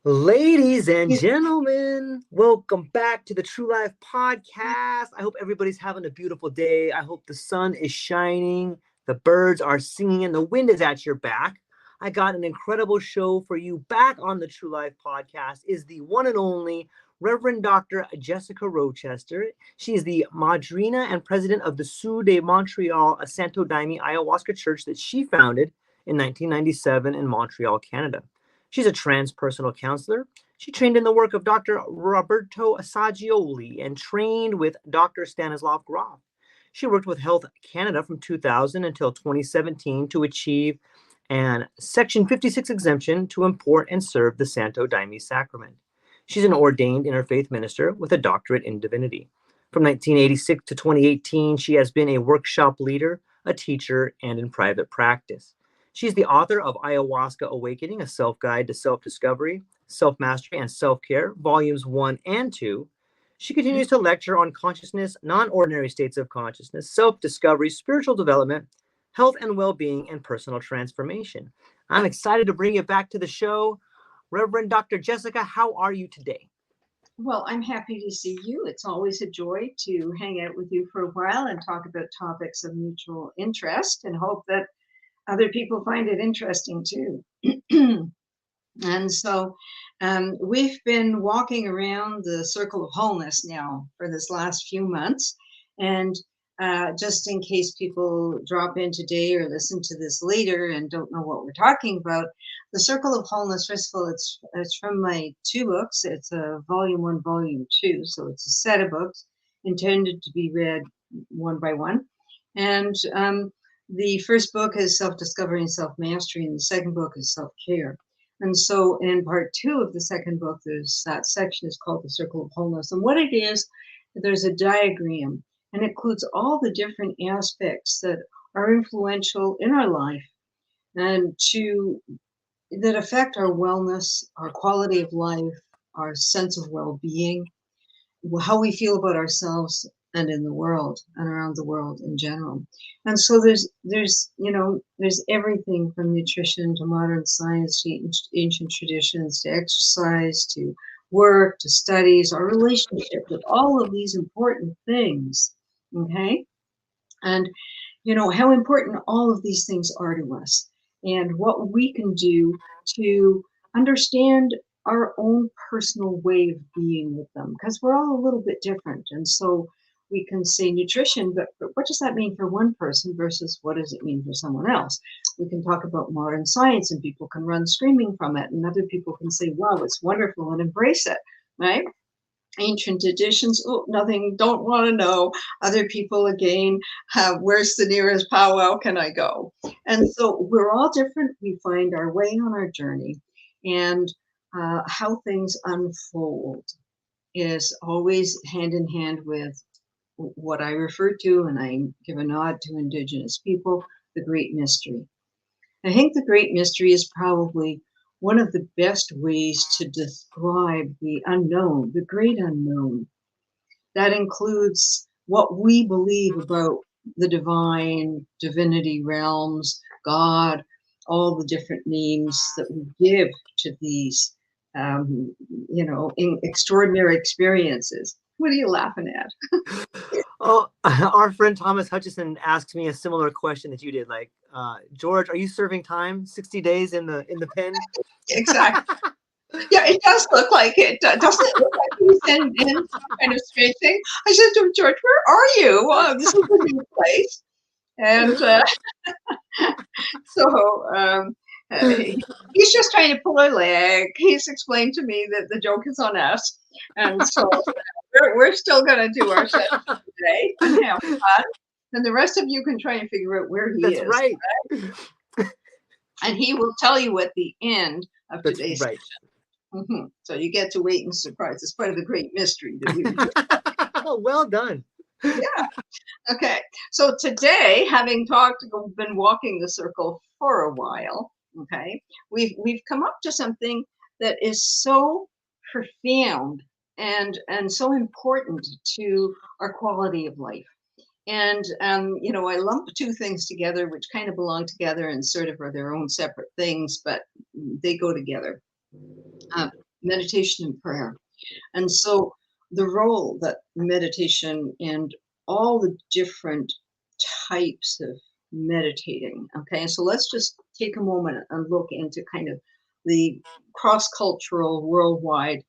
Ladies and gentlemen, welcome back to the True Life Podcast. I hope everybody's having a beautiful day. I hope the sun is shining, the birds are singing, and the wind is at your back. I got an incredible show for you. Back on the True Life Podcast is the one and only Reverend Dr. Jessica Rochester. She is the Madrina and president of the Sue de Montréal, a Santo Daime Ayahuasca church that she founded in 1997 in Montreal, Canada. She's a transpersonal counselor. She trained in the work of Dr. Roberto Assagioli and trained with Dr. Stanislav Grof. She worked with Health Canada from 2000 until 2017 to achieve an Section 56 exemption to import and serve the Santo DaimeSacrament. She's an ordained interfaith minister with a doctorate in divinity. From 1986 to 2018, she has been a workshop leader, a teacher, and in private practice. She's the author of Ayahuasca Awakening, a self-guide to self-discovery, self-mastery, and self-care, volumes 1 and 2. She continues to lecture on consciousness, non-ordinary states of consciousness, self-discovery, spiritual development, health and well-being, and personal transformation. I'm excited to bring you back to the show. Reverend Dr. Jessica, how are you today? Well, I'm happy to see you. It's always a joy to hang out with you for a while and talk about topics of mutual interest, and hope that other people find it interesting too. And so we've been walking around the circle of wholeness now for this last few months. And just in case people drop in today or listen to this later and don't know what we're talking about, the circle of wholeness, first of all, it's from my 2 books. It's a volume 1, volume 2. So it's a set of books intended to be read one by one. And the first book is self-discovery and self-mastery, and the second book is self-care. And so in part 2 of the second book, there's that section is called the Circle of Wholeness. And what it is, there's a diagram, and it includes all the different aspects that are influential in our life and that affect our wellness, our quality of life, our sense of well-being, how we feel about ourselves and in the world and around the world in general. And so there's everything from nutrition to modern science to ancient traditions to exercise to work to studies, our relationship with all of these important things. Okay. And how important all of these things are to us and what we can do to understand our own personal way of being with them, because we're all a little bit different. And so we can say nutrition, but what does that mean for one person versus what does it mean for someone else? We can talk about modern science and people can run screaming from it, and other people can say, wow, it's wonderful, and embrace it, right? Ancient traditions, oh, nothing, don't want to know. Other people, again, where's the nearest powwow can I go? And so we're all different. We find our way on our journey, and how things unfold is always hand in hand with what I refer to, and I give a nod to Indigenous people, the Great Mystery. I think the Great Mystery is probably one of the best ways to describe the unknown, the great unknown. That includes what we believe about the divine, divinity realms, God, all the different names that we give to these, extraordinary experiences. What are you laughing at? Oh, our friend Thomas Hutchison asked me a similar question that you did. Like, George, are you serving time? 60 days in the pen? Exactly. Yeah, it does look like it. Doesn't it look like he's in some kind of strange thing? I said to him, George, where are you? Well, this is a new place. And so he's just trying to pull a leg. He's explained to me that the joke is on us. And so we're still going to do our session today and have fun. And the rest of you can try and figure out where he is. That's right. And he will tell you at the end of today's session. Mm-hmm. So you get to wait and surprise. It's part of the great mystery that we do. Oh, well done. Yeah. Okay. So today, having been walking the circle for a while, okay, we've come up to something that is so profound and so important to our quality of life. And, I lump 2 things together, which kind of belong together and sort of are their own separate things, but they go together. meditation and prayer. And so the role that meditation and all the different types of meditating, okay, so let's just take a moment and look into kind of the cross-cultural worldwide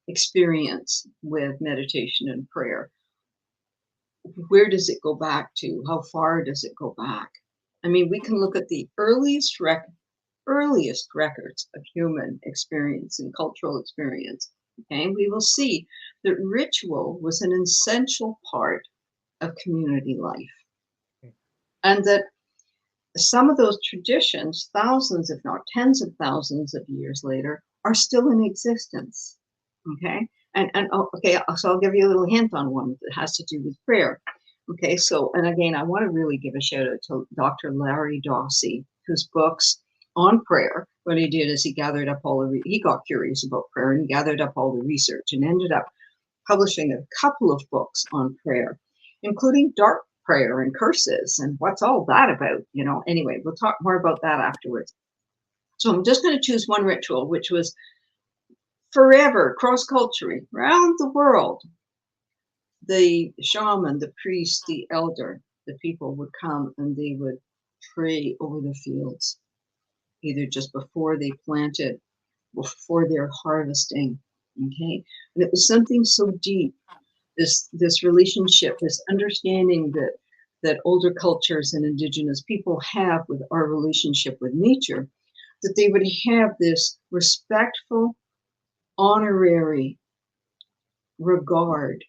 experience with meditation and prayer. Where does it go back to? How far does it go back? I mean, we can look at the earliest records of human experience and cultural experience. Okay, we will see that ritual was an essential part of community life, and that some of those traditions, thousands, if not tens of thousands of years later, are still in existence. Okay, so I'll give you a little hint on one that has to do with prayer. Okay, so, and again, I want to really give a shout out to Dr. Larry Dossey, whose books on prayer, what he did is he gathered up he got curious about prayer and gathered up all the research and ended up publishing a couple of books on prayer, including dark prayer and curses and what's all that about, you know. Anyway, we'll talk more about that afterwards. So I'm just going to choose one ritual, which was forever cross-culturally around the world. The shaman, the priest, the elder, the people would come and they would pray over the fields, either just before they planted, before they're harvesting. Okay, and it was something so deep, this relationship, this understanding that older cultures and indigenous people have with our relationship with nature, that they would have this respectful, honorary regard,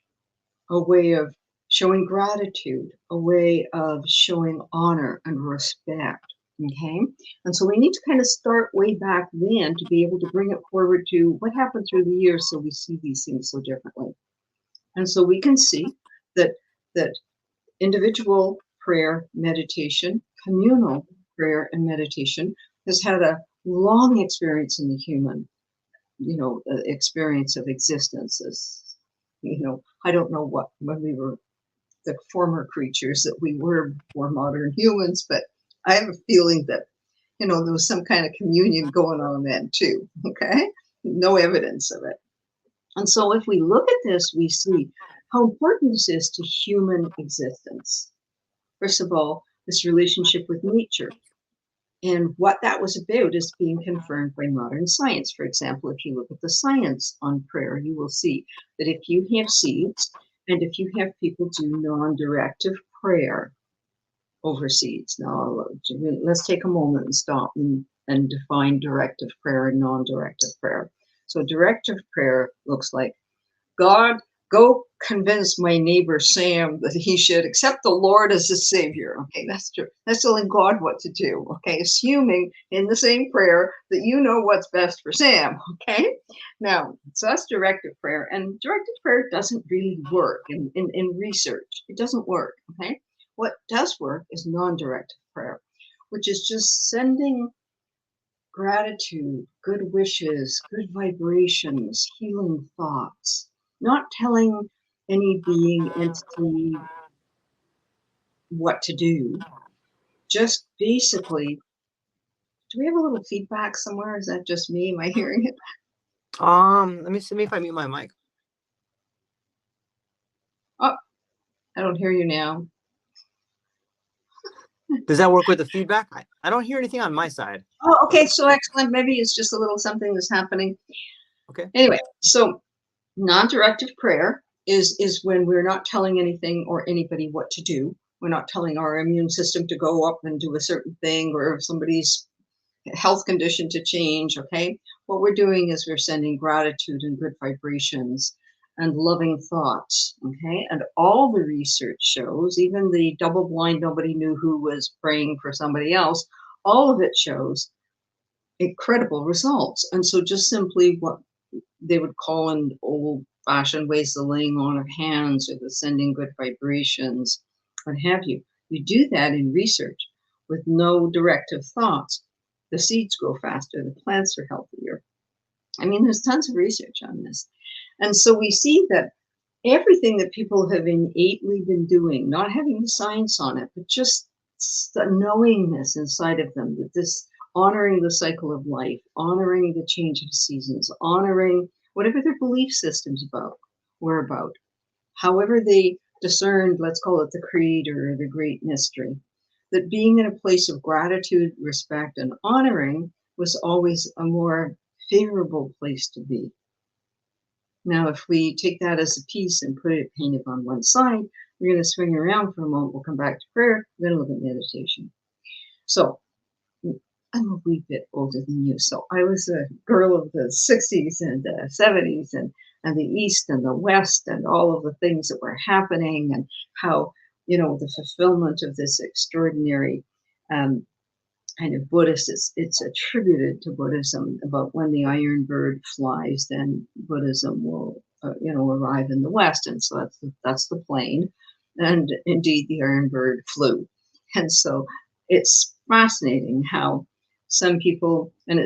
a way of showing gratitude, a way of showing honor and respect. Okay, and so we need to kind of start way back then to be able to bring it forward to what happened through the years, so we see these things so differently. And so we can see that individual prayer, meditation, communal prayer and meditation has had a long experience in the human, experience of existence. As I don't know what, when we were the former creatures that we were before modern humans, but I have a feeling that, there was some kind of communion going on then too, okay? No evidence of it. And so if we look at this, we see how important this is to human existence. First of all, this relationship with nature. And what that was about is being confirmed by modern science. For example, if you look at the science on prayer, you will see that if you have seeds and if you have people do non-directive prayer over seeds. Now, let's take a moment and stop and define directive prayer and non-directive prayer. So directive prayer looks like, God, go convince my neighbor Sam that he should accept the Lord as his Savior. Okay, that's true. That's telling God what to do. Okay, assuming in the same prayer that you know what's best for Sam. Okay, now, so that's directive prayer. And directive prayer doesn't really work in research. It doesn't work. Okay, what does work is non-directive prayer, which is just sending gratitude, good wishes, good vibrations, healing thoughts, not telling any being, entity what to do, just basically. Do we have a little feedback somewhere? Is that just me? Am I hearing it? Let me see if I mute my mic. Oh, I don't hear you now. Does that work with the feedback? I don't hear anything on my side. Oh, okay, so excellent. Maybe it's just a little something that's happening. Okay. Anyway, so non-directive prayer is when we're not telling anything or anybody what to do. We're not telling our immune system to go up and do a certain thing or somebody's health condition to change, okay? What we're doing is we're sending gratitude and good vibrations and loving thoughts, okay? And all the research shows, even the double-blind, nobody knew who was praying for somebody else, all of it shows incredible results. And so just simply what they would call in old-fashioned ways the laying on of hands or the sending good vibrations, what have you. You do that in research with no directive thoughts. The seeds grow faster, the plants are healthier. I mean, there's tons of research on this. And so we see that everything that people have innately been doing, not having the science on it, but just the knowingness inside of them, that this honoring the cycle of life, honoring the change of seasons, honoring whatever their belief systems were about, however they discerned, let's call it the creed or the great mystery, that being in a place of gratitude, respect, and honoring was always a more favorable place to be. Now, if we take that as a piece and put it painted on one side, we're going to swing around for a moment. We'll come back to prayer. We're going to look at meditation. So I'm a wee bit older than you. So I was a girl of the 60s and 70s and the East and the West and all of the things that were happening and how, the fulfillment of this extraordinary kind of Buddhist, it's attributed to Buddhism about when the iron bird flies, then Buddhism will, arrive in the West. And so that's the plane. And indeed, the iron bird flew. And so it's fascinating how some people, and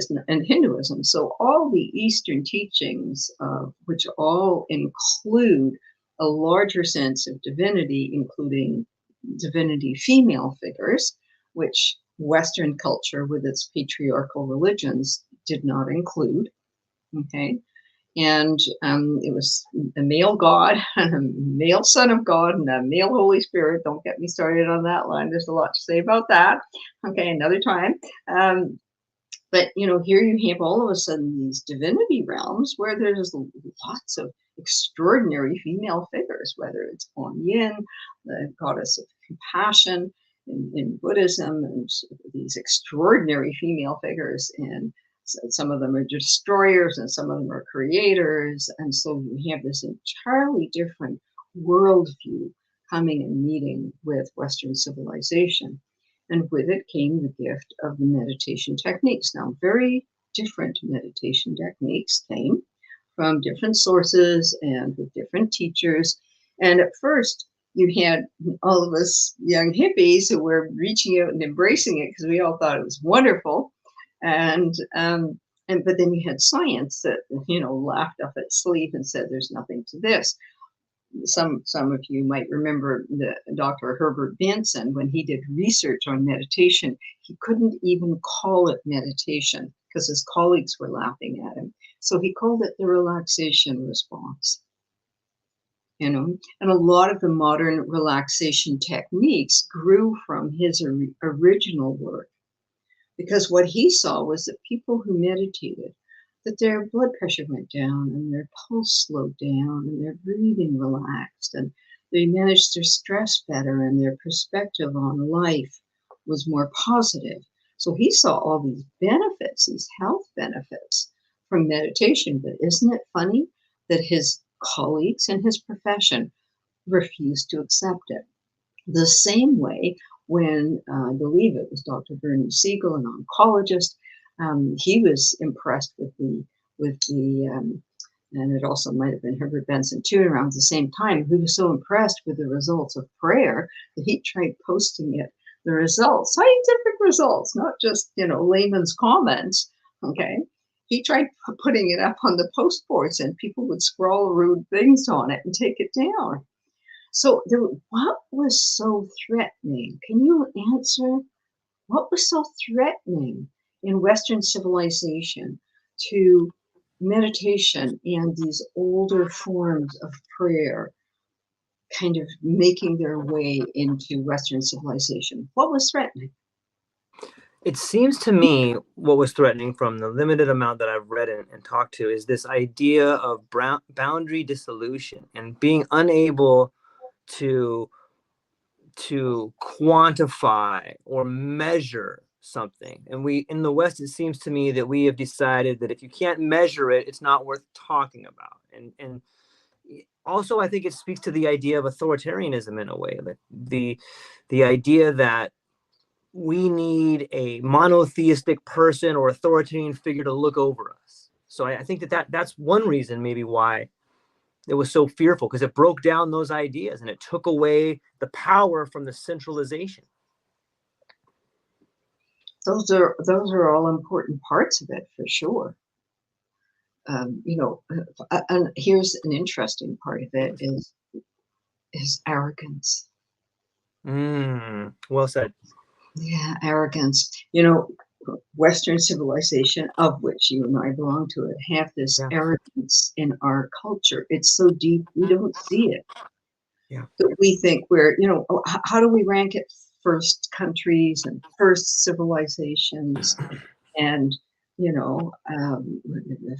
Hinduism, so all the Eastern teachings, which all include a larger sense of divinity, including divinity female figures, which Western culture with its patriarchal religions did not include. Okay. And it was a male God and a male Son of God and a male Holy Spirit. Don't get me started on that line. There's a lot to say about that. Okay, another time. But, here you have all of a sudden these divinity realms where there's lots of extraordinary female figures, whether it's Kuan Yin, the goddess of compassion in Buddhism, and these extraordinary female figures, and some of them are destroyers and some of them are creators. And so we have this entirely different worldview coming and meeting with Western civilization. And with it came the gift of the meditation techniques. Now, very different meditation techniques came from different sources and with different teachers. And at first, you had all of us young hippies who were reaching out and embracing it because we all thought it was wonderful. But then you had science that, laughed up its sleeve and said, there's nothing to this. Some of you might remember Dr. Herbert Benson, when he did research on meditation, he couldn't even call it meditation because his colleagues were laughing at him. So he called it the relaxation response. And a lot of the modern relaxation techniques grew from his original work, because what he saw was that people who meditated, that their blood pressure went down and their pulse slowed down and their breathing relaxed and they managed their stress better and their perspective on life was more positive. So he saw all these benefits, these health benefits from meditation. But isn't it funny that his colleagues in his profession refused to accept it? The same way when I believe it was Dr. Bernie Siegel, an oncologist, he was impressed with the and it also might have been Herbert Benson too around the same time. He was so impressed with the results of prayer that he tried posting the results, scientific results, not just, layman's comments. Okay. He tried putting it up on the post boards and people would scrawl rude things on it and take it down. So what was so threatening? Can you answer what was so threatening in Western civilization to meditation and these older forms of prayer kind of making their way into Western civilization? What was threatening? It seems to me what was threatening, from the limited amount that I've read and talked to, is this idea of boundary dissolution and being unable to quantify or measure something. And we, in the West, it seems to me that we have decided that if you can't measure it, it's not worth talking about. And also, I think it speaks to the idea of authoritarianism in a way, like the idea that we need a monotheistic person or authoritarian figure to look over us. So I think that's one reason maybe why it was so fearful, because it broke down those ideas and it took away the power from the centralization. Those are all important parts of it, for sure. And here's an interesting part of it is arrogance. Well said. Yeah, arrogance. Western civilization, of which you and I belong to it, have this arrogance in our culture. It's so deep, we don't see it. That we think we're, how do we rank it? First countries and first civilizations. And,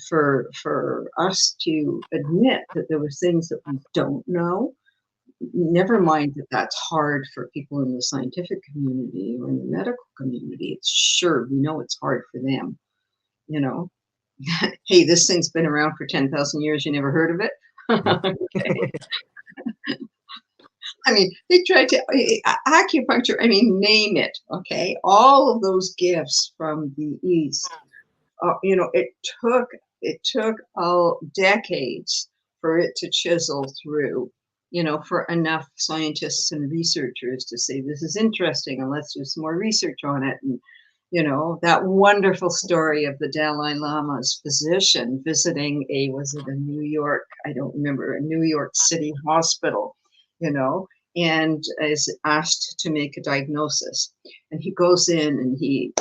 for us to admit that there were things that we don't know, never mind that that's hard for people in the scientific community or in the medical community. It's sure, we know it's hard for them, Hey, this thing's been around for 10,000 years. You never heard of it? Okay. I mean, they tried to acupuncture, name it, okay? All of those gifts from the East, it took decades for it to chisel through, for enough scientists and researchers to say, this is interesting, and let's do some more research on it. And, that wonderful story of the Dalai Lama's physician visiting a New York, I don't remember, a New York City hospital, and is asked to make a diagnosis. And he goes in and he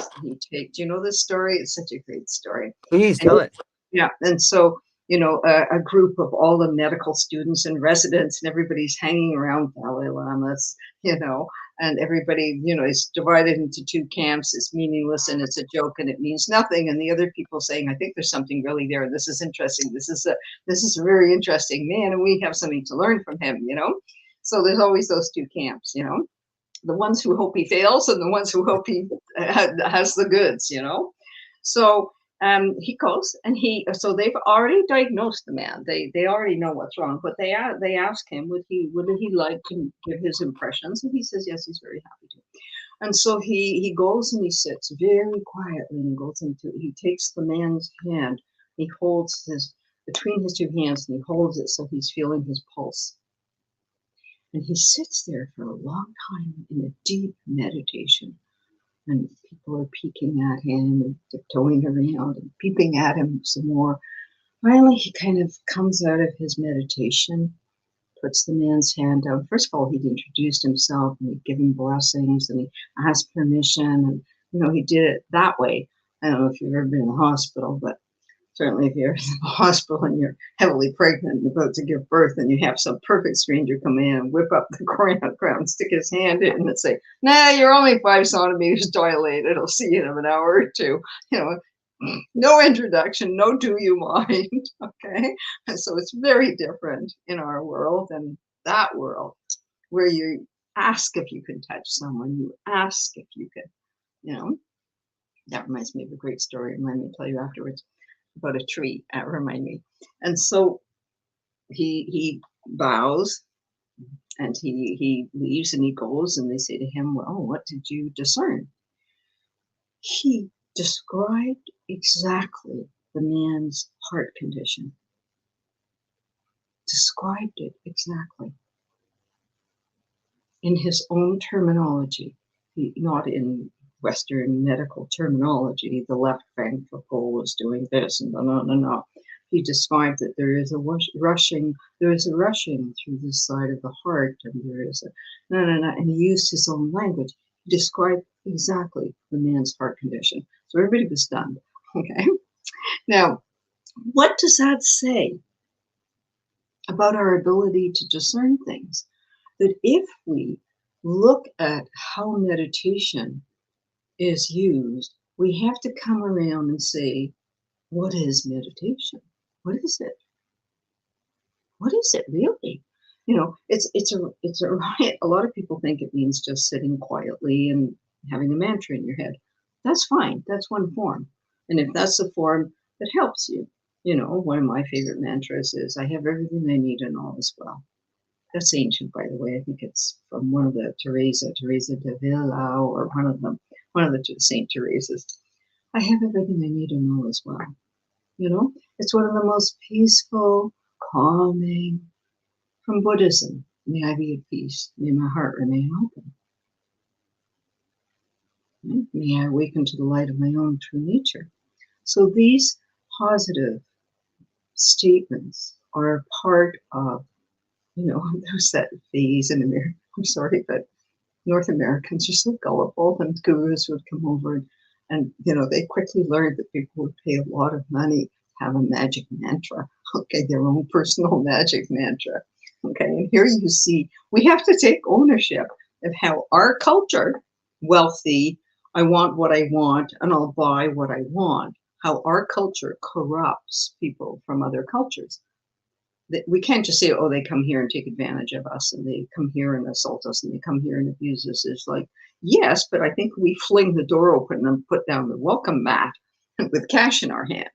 takes, this story? It's such a great story. Please tell it. Yeah. And so, a group of all the medical students and residents and everybody's hanging around Dalai Lamas, and everybody, is divided into two camps. It's meaningless and it's a joke and it means nothing. And the other people saying, I think there's something really there. This is interesting. This is a very interesting man, and we have something to learn from him, So there's always those two camps, the ones who hope he fails and the ones who hope he has the goods, So he goes and so they've already diagnosed the man. They already know what's wrong, but they ask him, would he like to give his impressions? And he says, yes, he's very happy to. And so he goes and he sits very quietly and he takes the man's hand, he holds between his two hands, and he holds it so he's feeling his pulse. And he sits there for a long time in a deep meditation. And people are peeking at him and tiptoeing around and peeping at him some more. Finally, he kind of comes out of his meditation, puts the man's hand down. First of all, he'd introduced himself and he'd given blessings and he asked permission. And, he did it that way. I don't know if you've ever been in the hospital, but certainly if you're in the hospital and you're heavily pregnant and about to give birth and you have some perfect stranger come in and whip up the crown, stick his hand in and say, nah, you're only 5 centimeters dilated. I'll see you in an hour or two. No introduction, no do you mind, okay? And so it's very different in our world than that world where you ask if you can touch someone, you ask if you can, That reminds me of a great story. Let me tell you afterwards. About a tree, remind me. And so he bows and he leaves and he goes, and they say to him, well, what did you discern? He described exactly the man's heart condition. Described it exactly. In his own terminology, not in Western medical terminology, the left ventricle is doing this and no. He described that there is a rushing through this side of the heart, and there is a and he used his own language. He described exactly the man's heart condition. So everybody was stunned. Okay. Now, what does that say about our ability to discern things? That if we look at how meditation is used, we have to come around and say, what is meditation? What is it? What is it really? It's a riot. A lot of people think it means just sitting quietly and having a mantra in your head. That's fine. That's one form. And if that's the form that helps you, one of my favorite mantras is, I have everything I need and all is well. That's ancient, by the way. I think it's from one of the Teresa d'Avila, or one of the Saint Teresa's. I have everything I need and all is well. It's one of the most peaceful, calming, from Buddhism. May I be at peace. May my heart remain open. May I awaken to the light of my own true nature. So these positive statements are a part of, there's that phase in America. I'm sorry, but North Americans are so gullible, and gurus would come over and And, they quickly learned that people would pay a lot of money to have a magic mantra, okay, their own personal magic mantra. Okay, and here you see, we have to take ownership of how our culture, wealthy, I want what I want, and I'll buy what I want, how our culture corrupts people from other cultures. We can't just say, oh, they come here and take advantage of us, and they come here and assault us, and they come here and abuse us. It's like, yes, but I think we fling the door open and put down the welcome mat with cash in our hand.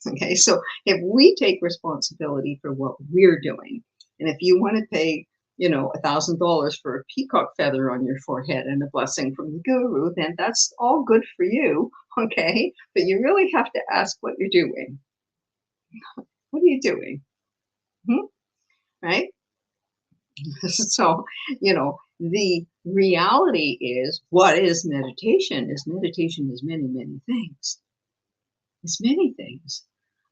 Okay, so if we take responsibility for what we're doing, and if you want to pay, $1,000 for a peacock feather on your forehead and a blessing from the guru, then that's all good for you. Okay, but you really have to ask what you're doing. What are you doing? Right? So, the reality is, what is meditation? Meditation is many, many things. It's many things.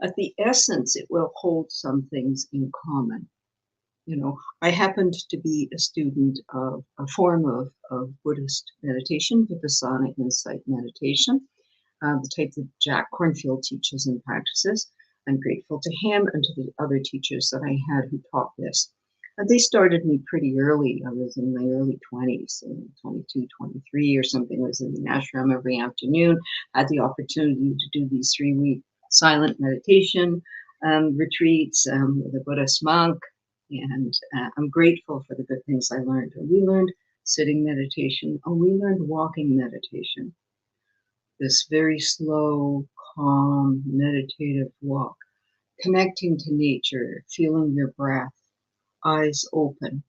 At the essence, it will hold some things in common. I happened to be a student of a form of Buddhist meditation, Vipassana insight meditation, the type that Jack Kornfield teaches and practices. I'm grateful to him and to the other teachers that I had who taught this. They started me pretty early. I was in my early 20s, 22, 23 or something. I was in the ashram every afternoon. I had the opportunity to do these 3-week silent meditation retreats with a Buddhist monk. And I'm grateful for the good things I learned. We learned sitting meditation, and we learned walking meditation. This very slow, calm, meditative walk, connecting to nature, feeling your breath, eyes open.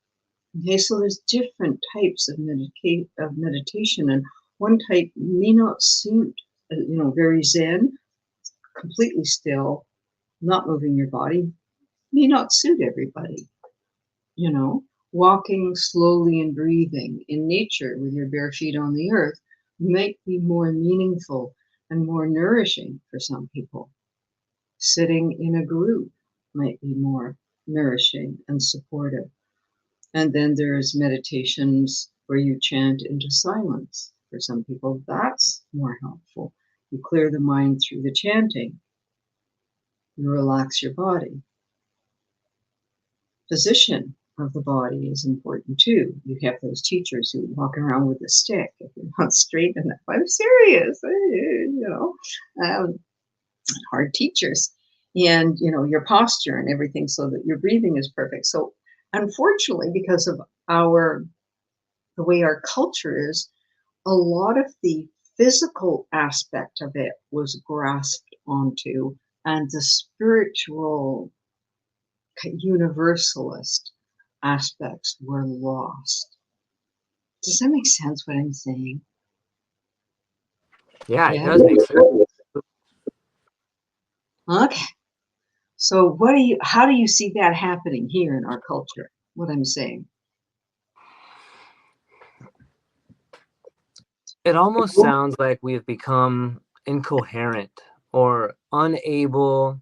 Okay, so there's different types of meditation, and one type may not suit, very Zen, completely still, not moving your body, may not suit everybody. Walking slowly and breathing in nature with your bare feet on the earth might be more meaningful and more nourishing for some people. Sitting in a group might be more nourishing and supportive. And then there's meditations where you chant into silence. For some people, that's more helpful. You clear the mind through the chanting. You relax your body. Position of the body is important too. You have those teachers who walk around with a stick if you're not straight enough. I'm serious, hard teachers. And, your posture and everything so that your breathing is perfect. So unfortunately, because of the way our culture is, a lot of the physical aspect of it was grasped onto, and the spiritual universalist aspects were lost. Does that make sense what I'm saying? Yeah, it does make sense. Okay. So how do you see that happening here in our culture? What I'm saying? It almost sounds like we have become incoherent or unable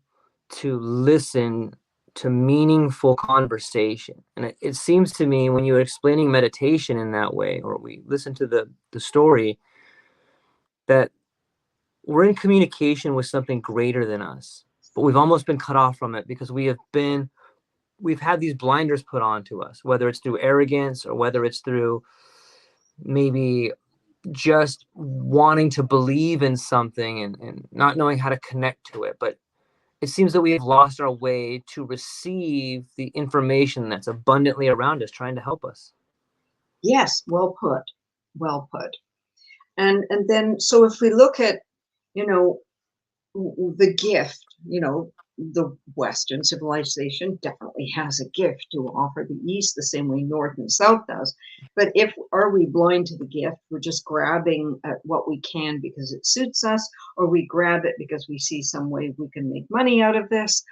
to listen to meaningful conversation. And it seems to me when you're explaining meditation in that way, or we listen to the story, that we're in communication with something greater than us, but we've almost been cut off from it because we've had these blinders put onto us, whether it's through arrogance or whether it's through maybe just wanting to believe in something and not knowing how to connect to it. But it seems that we have lost our way to receive the information that's abundantly around us, trying to help us. Yes, well put. Well put. And then, so if we look at, the gift, the Western civilization definitely has a gift to offer the East the same way North and South does. But are we blind to the gift? We're just grabbing at what we can because it suits us, or we grab it because we see some way we can make money out of this,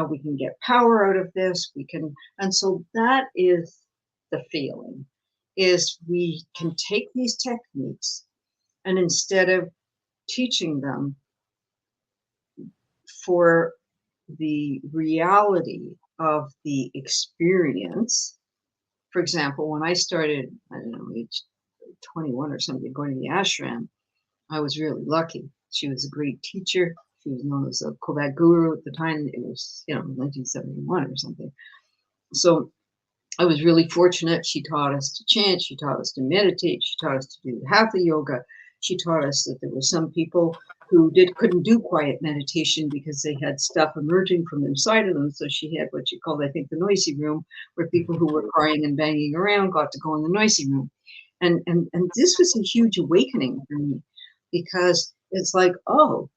we can get power out of this, and so that is the feeling, is we can take these techniques and instead of teaching them for the reality of the experience. For example, when I started, I don't know, age 21 or something, going to the ashram, I was really lucky. She was a great teacher. She was known as a Quebec guru at the time. It was, 1971 or something. So I was really fortunate. She taught us to chant. She taught us to meditate. She taught us to do hatha yoga. She taught us that there were some people who couldn't do quiet meditation because they had stuff emerging from inside of them. So she had what she called, I think, the noisy room, where people who were crying and banging around got to go in the noisy room. And this was a huge awakening for me, because it's like, oh,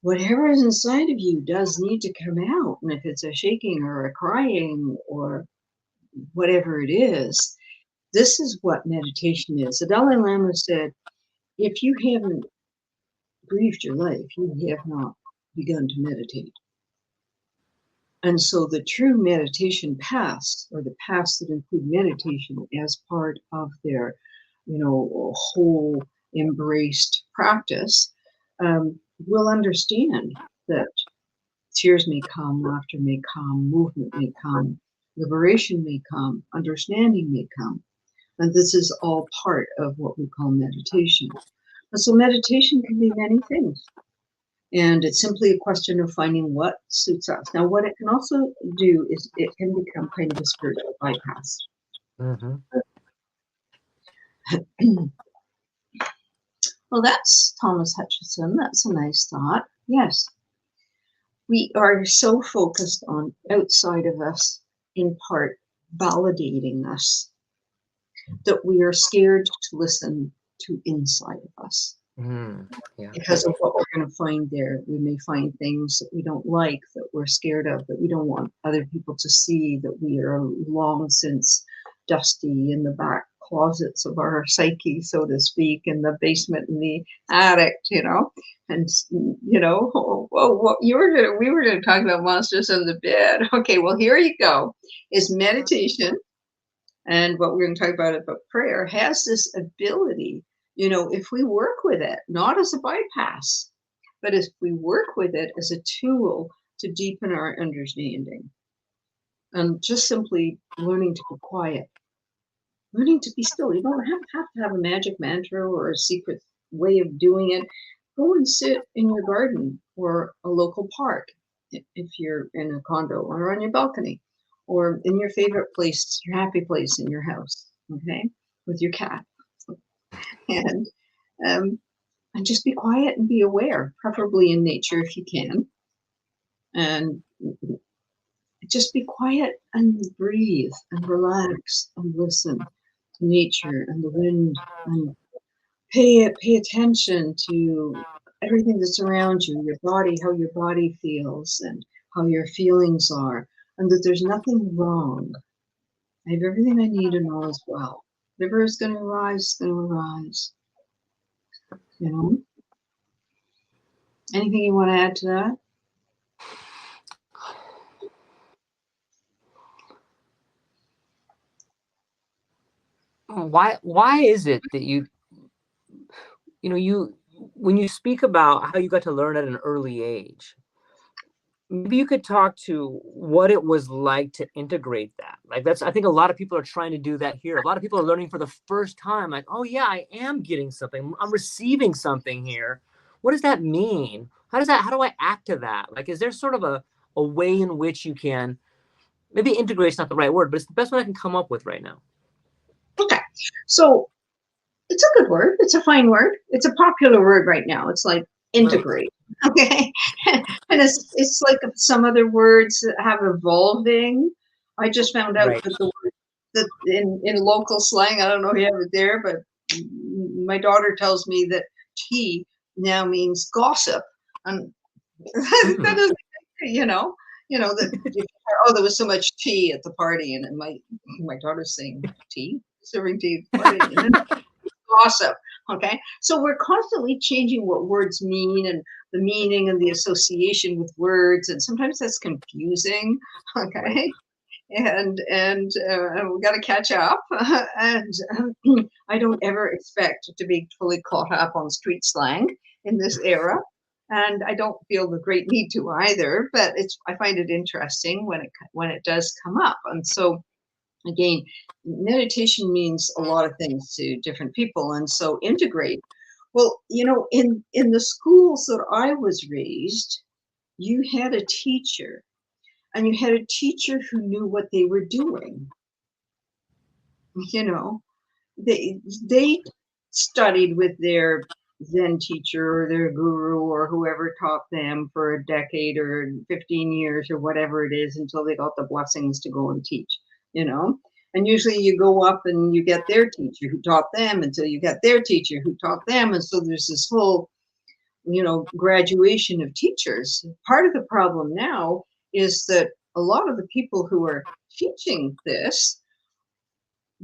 whatever is inside of you does need to come out. And if it's a shaking or a crying or whatever it is, this is what meditation is. The Dalai Lama said, if you haven't breathed your life, you have not begun to meditate. And so the true meditation paths, or the paths that include meditation as part of their, whole embraced practice, will understand that tears may come, laughter may come, movement may come, liberation may come, understanding may come. And this is all part of what we call meditation. And so meditation can be many things. And it's simply a question of finding what suits us. Now, what it can also do is it can become kind of a spiritual bypass. Mm-hmm. Well, that's Thomas Hutchison. That's a nice thought. Yes. We are so focused on outside of us, in part validating us, that we are scared to listen to inside of us. Yeah. Because of what we're going to find there. We may find things that we don't like, that we're scared of, that we don't want other people to see, that we are long since dusty in the back closets of our psyche, so to speak, in the basement, in the attic, and we were going to talk about monsters in the bed. Okay, well, here you go. Is meditation, and what we're going to talk about prayer, has this ability, if we work with it, not as a bypass, but if we work with it as a tool to deepen our understanding. And just simply learning to be quiet, learning to be still. You don't have to have a magic mantra or a secret way of doing it. Go and sit in your garden or a local park, if you're in a condo, or on your balcony, or in your favorite place, your happy place in your house, okay, with your cat. And just be quiet and be aware, preferably in nature if you can. And just be quiet and breathe and relax and listen to nature and the wind, and pay attention to everything that's around you, your body, how your body feels and how your feelings are, and that there's nothing wrong. I have everything I need and all is well. Whatever is going to arise is going to arise. Anything you want to add to that? Why is it that when you speak about how you got to learn at an early age, maybe you could talk to what it was like to integrate that. Like I think a lot of people are trying to do that here. A lot of people are learning for the first time, like, oh yeah, I am getting something. I'm receiving something here. What does that mean? How do I act to that? Like, is there sort of a way in which you can, maybe integrate's not the right word, but it's the best one I can come up with right now. Okay. So it's a good word. It's a fine word. It's a popular word right now. It's like integrate. Okay. And it's like some other words have evolving. I just found out that the word that in local slang, I don't know if you have it there, but my daughter tells me that tea now means gossip. And that is, that there was so much tea at the party, and my daughter's saying tea, serving tea at the party. And gossip. Okay, so we're constantly changing what words mean and the meaning and the association with words, and sometimes that's confusing. Okay, and we got to catch up. And I don't ever expect to be fully caught up on street slang in this era, and I don't feel the great need to either. But I find it interesting when it does come up, and so. Again, meditation means a lot of things to different people. And so integrate, Well, you know, in the schools that I was raised, you had a teacher, and you had a teacher who knew what they were doing. You know, they studied with their Zen teacher or their guru or whoever taught them for a decade or 15 years or whatever it is until they got the blessings to go and teach, you know. And usually you go up and you get their teacher who taught them until you get their teacher who taught them. And so there's this whole, you know, graduation of teachers. Part of the problem now is that a lot of the people who are teaching this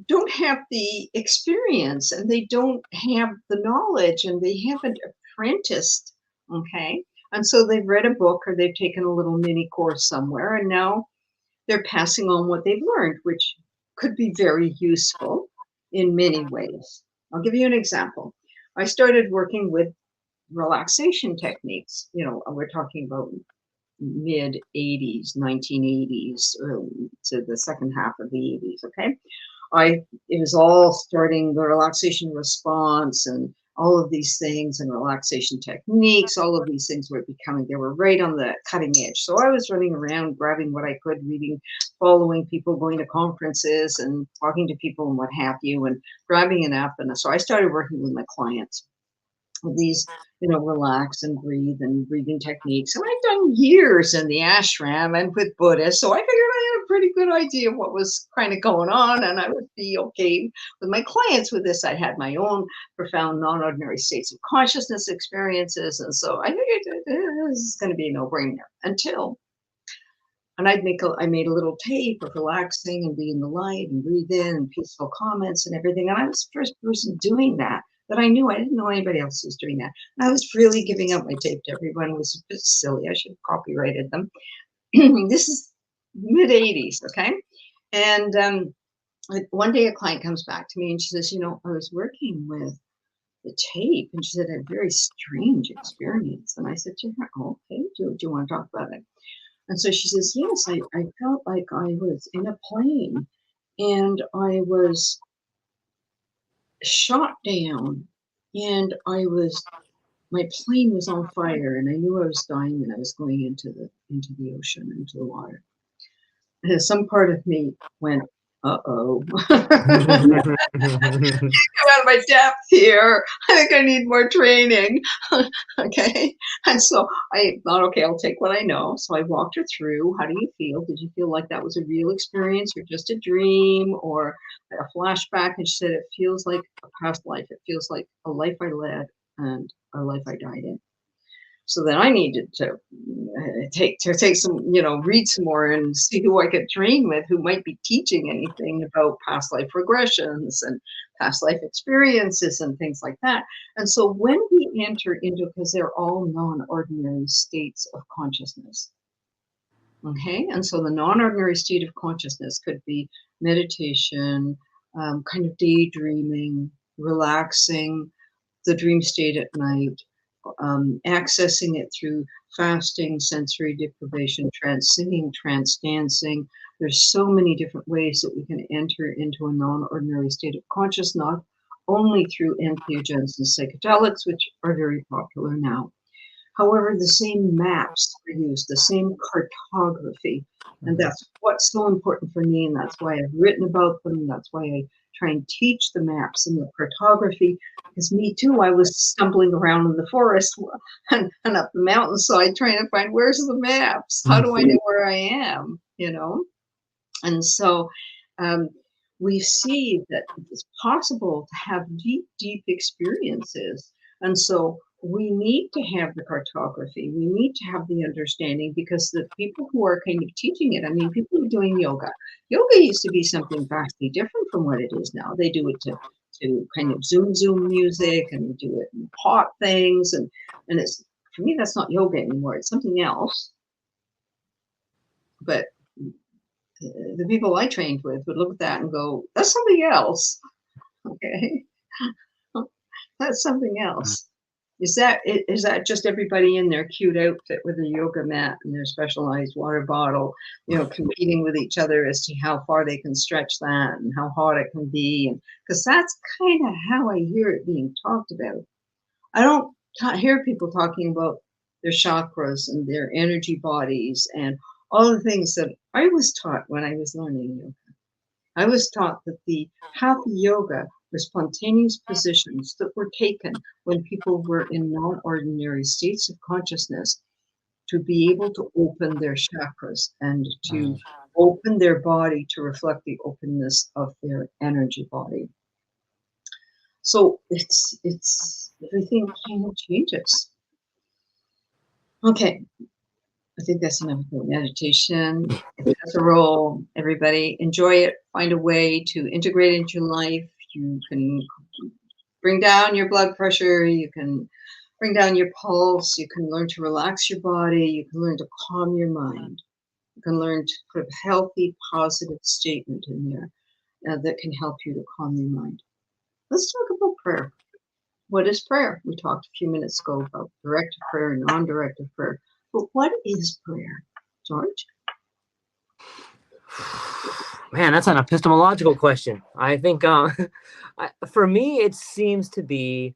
don't have the experience and they don't have the knowledge and they haven't apprenticed. Okay. And so they've read a book or they've taken a little mini course somewhere and now they're passing on what they've learned, which could be very useful in many ways. I'll give you an example. I started working with relaxation techniques. You know, we're talking about mid 80s, 1980s, to the second half of the 80s. Okay. It was all starting the relaxation response and all of these things and relaxation techniques, all of these things were becoming, they were right on the cutting edge. So I was running around, grabbing what I could, reading, following people, going to conferences and talking to people and what have you, and grabbing it up. And so I started working with my clients with these, you know, relax and breathing techniques. And I've done years in the ashram and with Buddhists, so I figured I had a pretty good idea of what was kind of going on, and I would be okay with my clients with this. I had my own profound non-ordinary states of consciousness experiences, and so I figured this is going to be a no-brainer until. And I made a little tape of relaxing and be in the light and breathe in and peaceful comments and everything. And I was the first person doing that I knew. I didn't know anybody else was doing that. And I was really giving out my tape to everyone. It was a bit silly. I should have copyrighted them. This is mid 80s, okay? And one day a client comes back to me and she says, you know, I was working with the tape, and she said, I had a very strange experience. And I said to her, oh, okay, do you want to talk about it? And so she says, yes, I felt like I was in a plane and I was shot down and my plane was on fire and I knew I was dying and I was going into the ocean, into the water. And some part of me went, uh-oh. I'm out of my depth here. I think I need more training. Okay. And so I thought, okay, I'll take what I know. So I walked her through. How do you feel? Did you feel like that was a real experience or just a dream or a flashback? And she said, it feels like a past life. It feels like a life I led and a life I died in. So then I needed to take some, you know, read some more and see who I could train with, who might be teaching anything about past life regressions and past life experiences and things like that. And so when we enter into, because they're all non-ordinary states of consciousness. Okay, and so the non-ordinary state of consciousness could be meditation, kind of daydreaming, relaxing, the dream state at night, accessing it through fasting, sensory deprivation, trance singing, trance dancing. There's so many different ways that we can enter into a non-ordinary state of consciousness, not only through entheogens and psychedelics, which are very popular now. However, the same maps are used, the same cartography, and that's what's so important for me, and that's why I've written about them, that's why I try and teach the maps and the cartography, because me too, I was stumbling around in the forest and up the mountainside trying to find, where's the maps? How do I know where I am, you know? And so we see that it's possible to have deep, deep experiences. And so we need to have the cartography. We need to have the understanding, because the people who are kind of teaching it, I mean, people who are doing yoga. Yoga used to be something vastly different from what it is now. They do it to kind of zoom music, and they do it in pot things. And it's, for me, that's not yoga anymore. It's something else. But the people I trained with would look at that and go, that's something else. Okay. That's something else. Is that just everybody in their cute outfit with a yoga mat and their specialized water bottle, you know, competing with each other as to how far they can stretch that and how hot it can be? And because that's kind of how I hear it being talked about. I don't hear people talking about their chakras and their energy bodies and all the things that I was taught when I was learning yoga. I was taught that the hatha yoga were spontaneous positions that were taken when people were in non-ordinary states of consciousness to be able to open their chakras and to open their body to reflect the openness of their energy body. So it's everything kind of changes. Okay, I think that's enough about meditation. It has a role. Everybody enjoy it. Find a way to integrate it into your life. You can bring down your blood pressure. You can bring down your pulse. You can learn to relax your body. You can learn to calm your mind. You can learn to put a healthy, positive statement in there that can help you to calm your mind. Let's talk about prayer. What is prayer? We talked a few minutes ago about directive prayer and non-directive prayer. But what is prayer, George? Man, that's an epistemological question. I think for me, it seems to be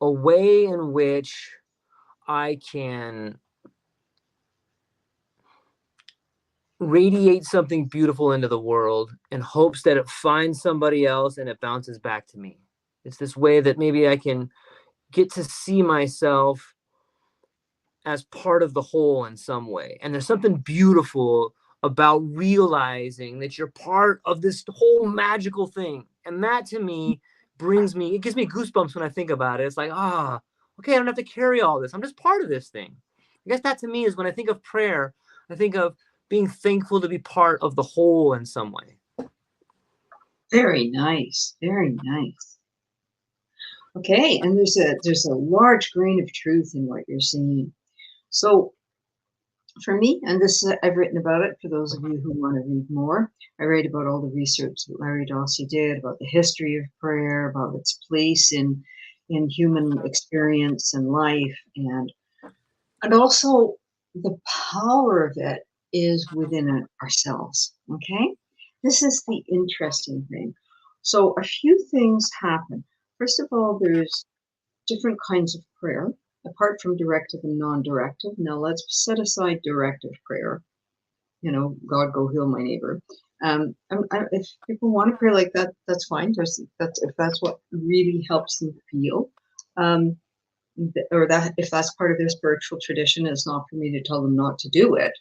a way in which I can radiate something beautiful into the world in hopes that it finds somebody else and it bounces back to me. It's this way that maybe I can get to see myself as part of the whole in some way. And there's something beautiful about realizing that you're part of this whole magical thing. And that to me it gives me goosebumps when I think about it. It's like, okay, I don't have to carry all this. I'm just part of this thing. I guess that to me is when I think of prayer, I think of being thankful to be part of the whole in some way. Very nice. Very nice. Okay, and there's a large grain of truth in what you're saying. So for me, and this I've written about it for those of you who want to read more. I write about all the research that Larry Dossey did about the history of prayer, about its place in human experience and life, and also the power of it is within ourselves. Okay, this is the interesting thing. So a few things happen. First of all, there's different kinds of prayer, apart from directive and non-directive. Now let's set aside directive prayer. You know, God, go heal my neighbor. If people want to pray like that, that's fine. If that's what really helps them feel, or that if that's part of their spiritual tradition, it's not for me to tell them not to do it.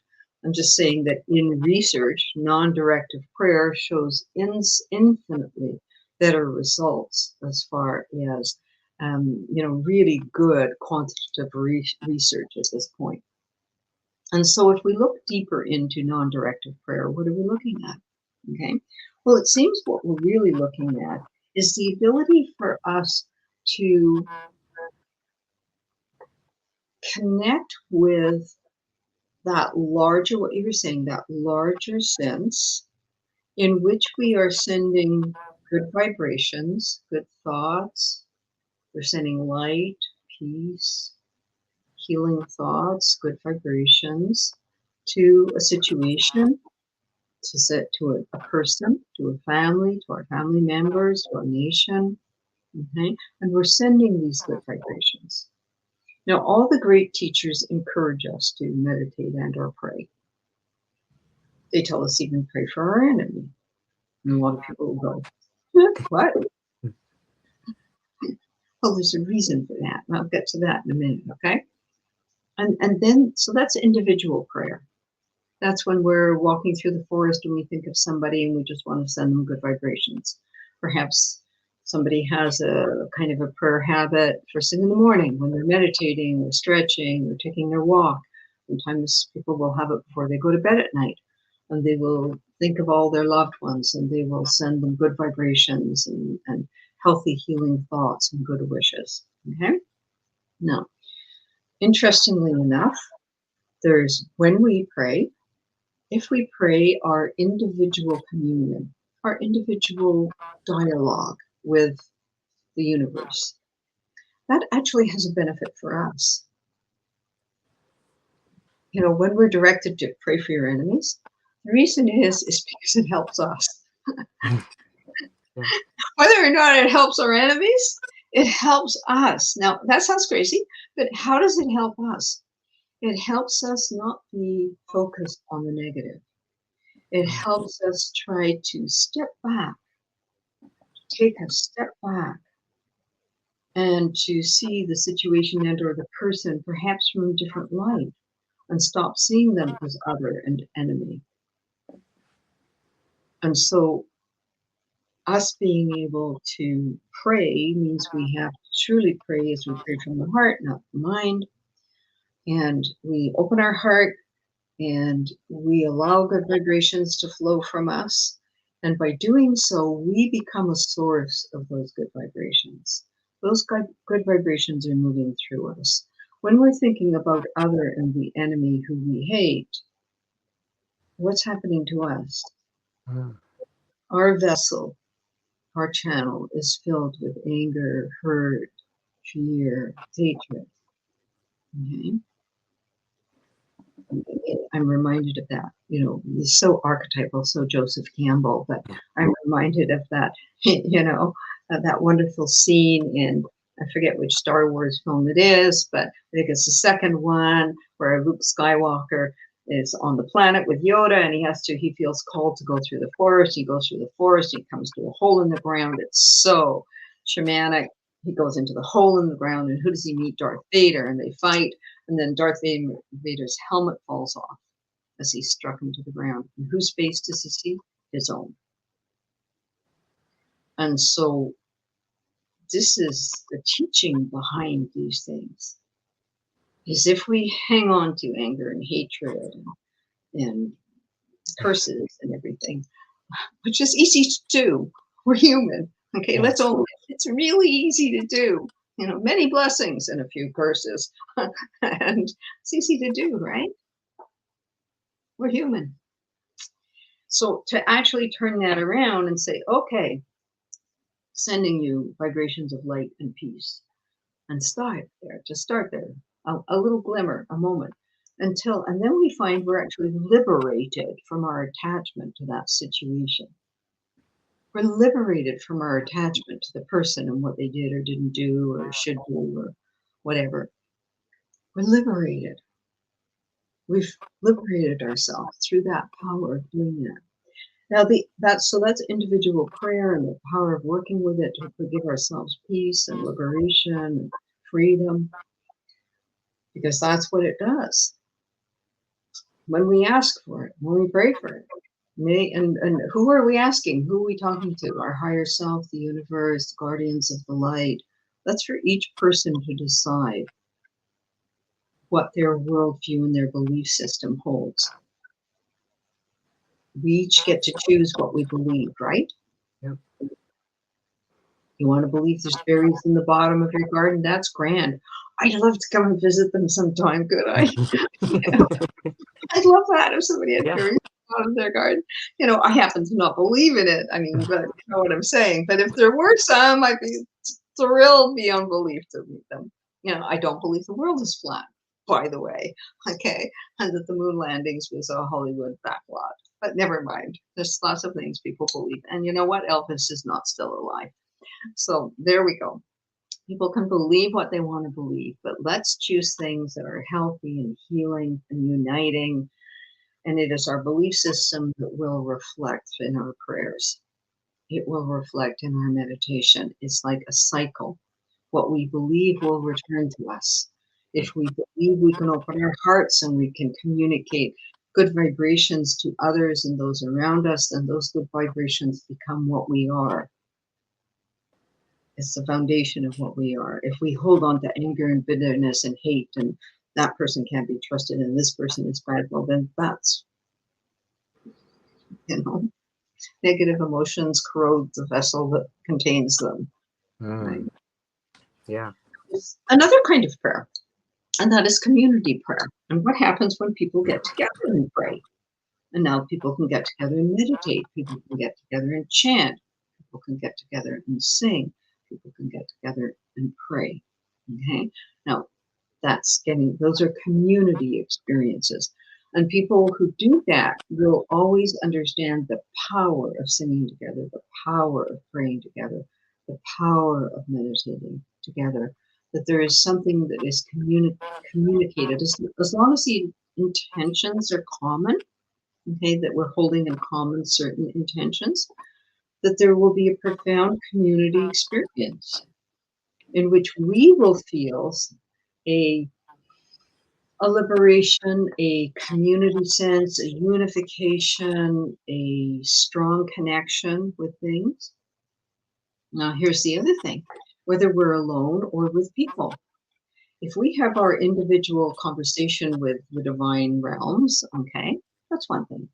I'm just saying that in research, non-directive prayer shows infinitely better results as far as really good quantitative research at this point. And so if we look deeper into non-directive prayer, what are we looking at? Okay, well, it seems what we're really looking at is the ability for us to connect with that larger, what you were saying, that larger sense in which we are sending good vibrations, good thoughts. We're sending light, peace, healing thoughts, good vibrations to a situation, to a person, to a family, to our family members, to our nation. Okay? And we're sending these good vibrations. Now, all the great teachers encourage us to meditate and or pray. They tell us even pray for our enemy. And a lot of people will go, what? Well, there's a reason for that. And I'll get to that in a minute, okay? And then, so that's individual prayer. That's when we're walking through the forest and we think of somebody and we just want to send them good vibrations. Perhaps somebody has a kind of a prayer habit first thing in the morning when they're meditating or stretching or taking their walk. Sometimes people will have it before they go to bed at night, and they will think of all their loved ones and they will send them good vibrations and healthy healing thoughts and good wishes. Okay? Now, interestingly enough, there's when we pray, if we pray our individual communion, our individual dialogue with the universe, that actually has a benefit for us. You know, when we're directed to pray for your enemies, the reason is because it helps us. Whether or not it helps our enemies it helps us. Now, that sounds crazy, but how does it help us? It helps us not be focused on the negative. It helps us try to step back, take a step back, and to see the situation and or the person perhaps from a different light, and stop seeing them as other and enemy. And so us being able to pray means we have to truly pray as we pray from the heart, not the mind. And we open our heart and we allow good vibrations to flow from us. And by doing so, we become a source of those good vibrations. Those good vibrations are moving through us. When we're thinking about other and the enemy who we hate, what's happening to us? Our vessel, our channel is filled with anger, hurt, fear, hatred. Okay? I'm reminded of that. You know, it's so archetypal, so Joseph Campbell, but I'm reminded of that, you know, that wonderful scene in, I forget which Star Wars film it is, but I think it's the second one where Luke Skywalker is on the planet with Yoda, and he feels called to go through the forest. He goes through the forest, he comes to a hole in the ground. It's so shamanic. He goes into the hole in the ground, and who does he meet? Darth Vader, and they fight, and then Darth Vader's helmet falls off as he struck him to the ground. And whose face does he see? His own. And so this is the teaching behind these things. Is if we hang on to anger and hatred and curses and everything, which is easy to do. We're human. Okay, let's own it. It's really easy to do. You know, many blessings and a few curses. And it's easy to do, right? We're human. So to actually turn that around and say, okay, sending you vibrations of light and peace, and start there, a little glimmer, a moment, and then we find we're actually liberated from our attachment to that situation. We're liberated from our attachment to the person and what they did or didn't do or should do or whatever. We're liberated. We've liberated ourselves through that power of doing that. Now, that's individual prayer and the power of working with it to forgive ourselves peace and liberation and freedom, because that's what it does. When we ask for it, when we pray for it, and who are we asking? Who are we talking to? Our higher self, the universe, the guardians of the light. That's for each person to decide what their worldview and their belief system holds. We each get to choose what we believe, right? Yep. You want to believe there's berries in the bottom of your garden? That's grand. I'd love to come and visit them sometime, could I? I'd love that if somebody had berries out of their garden. You know, I happen to not believe in it. I mean, but you know what I'm saying. But if there were some, I'd be thrilled beyond belief to meet them. You know, I don't believe the world is flat, by the way. Okay, and that the moon landings was a Hollywood backlot. But never mind. There's lots of things people believe. And you know what? Elvis is not still alive. So there we go. People can believe what they want to believe, but let's choose things that are healthy and healing and uniting. And it is our belief system that will reflect in our prayers. It will reflect in our meditation. It's like a cycle. What we believe will return to us. If we believe we can open our hearts and we can communicate good vibrations to others and those around us, then those good vibrations become what we are. It's the foundation of what we are. If we hold on to anger and bitterness and hate, and that person can't be trusted and this person is bad, well, then that's, you know, negative emotions corrode the vessel that contains them. Right? Yeah. There's another kind of prayer, and that is community prayer. And what happens when people get together and pray? And now people can get together and meditate. People can get together and chant. People can get together and sing. People can get together and pray. Okay. Now those are community experiences. And people who do that will always understand the power of singing together, the power of praying together, the power of meditating together, that there is something that is communicated, as long as the intentions are common, okay, that we're holding in common certain intentions, that there will be a profound community experience in which we will feel a liberation, a community sense, a unification, a strong connection with things. Now, here's the other thing, whether we're alone or with people. If we have our individual conversation with the divine realms, okay, that's one thing.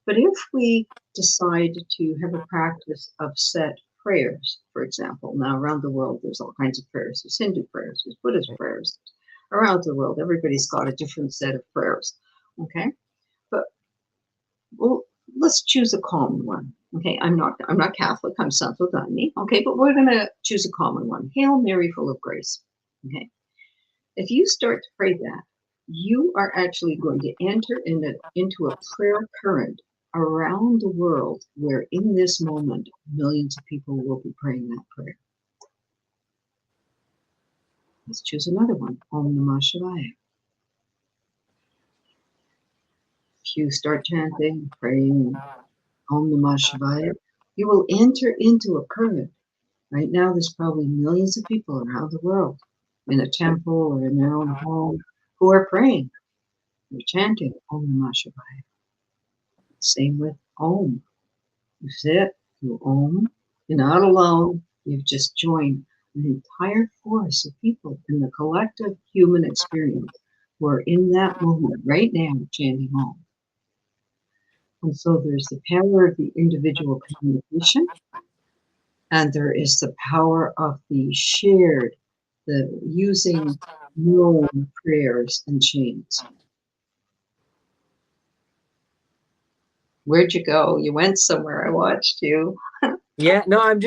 But if we decide to have a practice of set prayers, for example, now around the world, there's all kinds of prayers. There's Hindu prayers, there's Buddhist prayers. Around the world, everybody's got a different set of prayers, okay? But well, let's choose a common one, okay? I'm not Catholic, I'm Santo Daime, okay? But we're gonna choose a common one. Hail Mary, full of grace, okay? If you start to pray that, you are actually going to enter into a prayer current around the world where in this moment, millions of people will be praying that prayer. Let's choose another one. Om Namah Shivaya. If you start chanting, praying Om Namah Shivaya, you will enter into a current. Right now, there's probably millions of people around the world in a temple or in their own home who are praying. They're chanting Om Namah Shivaya. Same with Om. You sit, you Om. You're not alone. You've just joined an entire force of people in the collective human experience who are in that moment right now chanting Om. And so there's the power of the individual communication, and there is the power of the shared, the using known prayers and chains. Where'd you go? You went somewhere. I watched you. Yeah, no,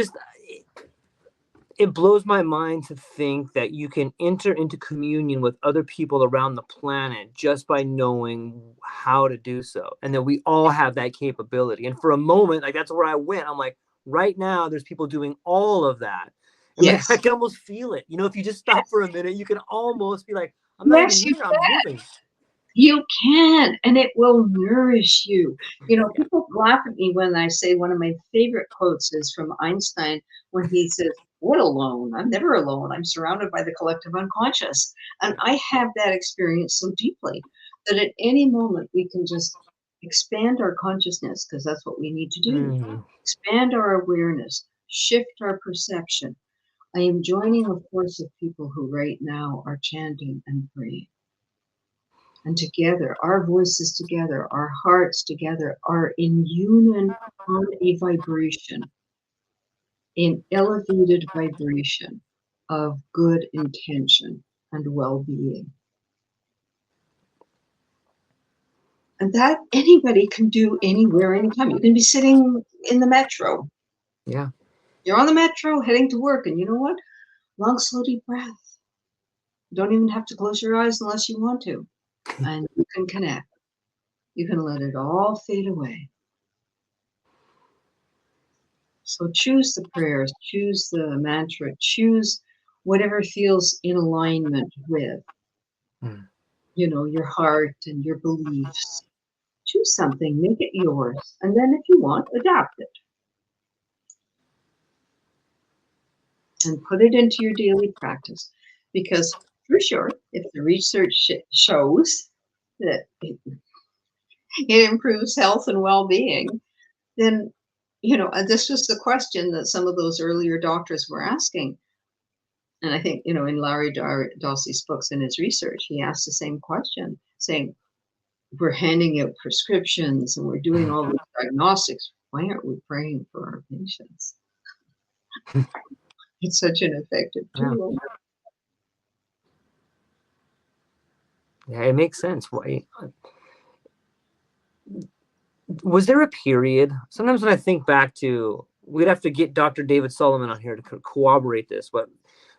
it blows my mind to think that you can enter into communion with other people around the planet just by knowing how to do so. And that we all have that capability. And for a moment, like that's where I went. I'm like, right now, there's people doing all of that. And Yes. like, I can almost feel it. You know, if you just stop for a minute, you can almost be like, I'm not even here, I'm moving. You can, and it will nourish you. You know, people laugh at me when I say one of my favorite quotes is from Einstein when he says, "What alone? I'm never alone. I'm surrounded by the collective unconscious." And I have that experience so deeply that at any moment we can just expand our consciousness, because that's what we need to do. Expand our awareness, shift our perception. I am joining a force of people who right now are chanting and praying. And together, our voices together, our hearts together are in union on a vibration, an elevated vibration of good intention and well-being. And that anybody can do anywhere, anytime. You can be sitting in the metro. Yeah. You're on the metro heading to work, and you know what? Long, slow, deep breath. You don't even have to close your eyes unless you want to. And you can connect. You can let it all fade away. So choose the prayers, choose the mantra, choose whatever feels in alignment with, you know, your heart and your beliefs. Choose something, make it yours, and then if you want, adapt it. And put it into your daily practice. Because for sure, if the research shows that it improves health and well-being, then, you know, this was the question that some of those earlier doctors were asking. And I think, you know, in Larry Dossey's books and his research, he asked the same question, saying, we're handing out prescriptions and we're doing all these diagnostics. Why aren't we praying for our patients? It's such an effective tool. Yeah, it makes sense. Why? Was there a period? Sometimes when I think back to, we'd have to get Dr. David Solomon on here to corroborate this, but